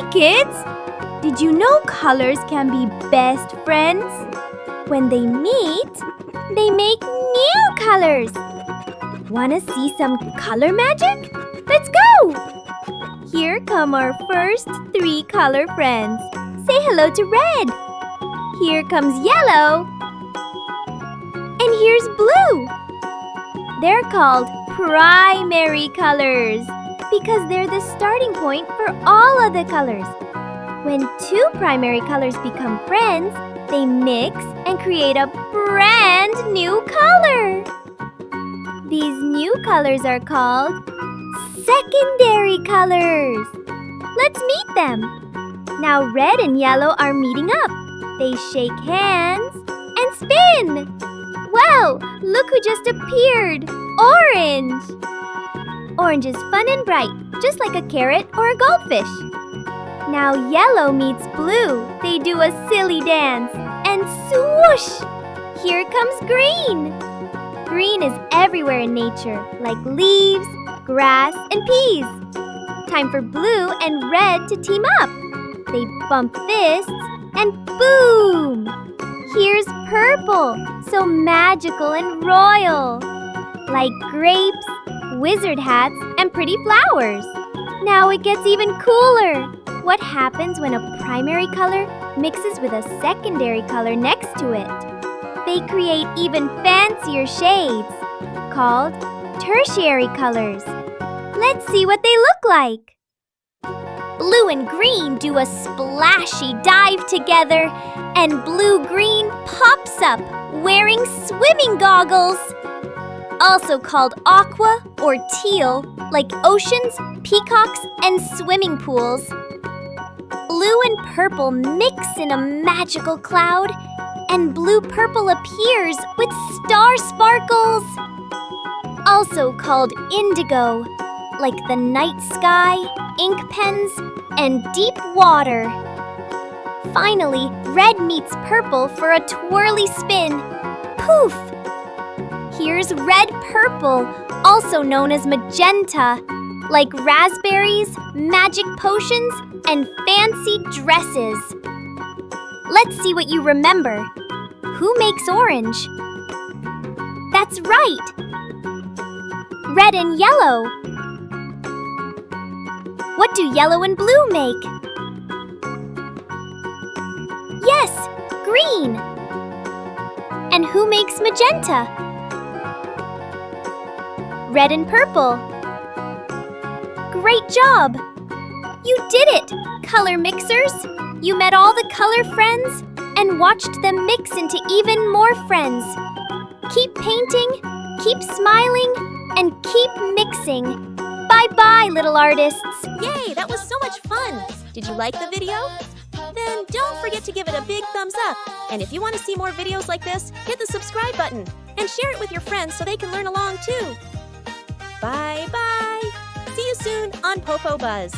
Hi, kids! Did you know colors can be best friends? When they meet, they make new colors. Wanna see some color magic? Let's go! Here come our first 3 color friends. Say hello to red. Here comes yellow. And here's blue. They're called primary colors because they're the starting point for all of the colors. When 2 primary colors become friends, they mix and create a brand new color. These new colors are called secondary colors. Let's meet them. Now red and yellow are meeting up. They shake hands and spin. Wow, look who just appeared. Orange. Orange is fun and bright, just like a carrot or a goldfish. Now yellow meets blue. They do a silly dance. And swoosh! Here comes green. Green is everywhere in nature, like leaves, grass, and peas. Time for blue and red to team up. They bump fists and boom! Here's purple, so magical and royal. Like grapes, wizard hats, and pretty flowers. Now it gets even cooler. What happens when a primary color mixes with a secondary color next to it? They create even fancier shades, called tertiary colors. Let's see what they look like. Blue and green do a splashy dive together, and blue-green pops up wearing swimming goggles. Also called aqua or teal, like oceans, peacocks, and swimming pools. Blue and purple mix in a magical cloud, and blue-purple appears with star sparkles. Also called indigo, like the night sky, ink pens, and deep water. Finally, red meets purple for a twirly spin. Poof! Here's red-purple, also known as magenta, like raspberries, magic potions, and fancy dresses. Let's see what you remember. Who makes orange? That's right! Red and yellow. What do yellow and blue make? Yes, green. And who makes magenta? Red and purple. Great job! You did it, color mixers! You met all the color friends and watched them mix into even more friends. Keep painting, keep smiling, and keep mixing. Bye-bye, little artists! Yay, that was so much fun! Did you like the video? Then don't forget to give it a big thumbs up. And if you want to see more videos like this, hit the subscribe button and share it with your friends so they can learn along too. Bye-bye! See you soon on PoPoBuzz.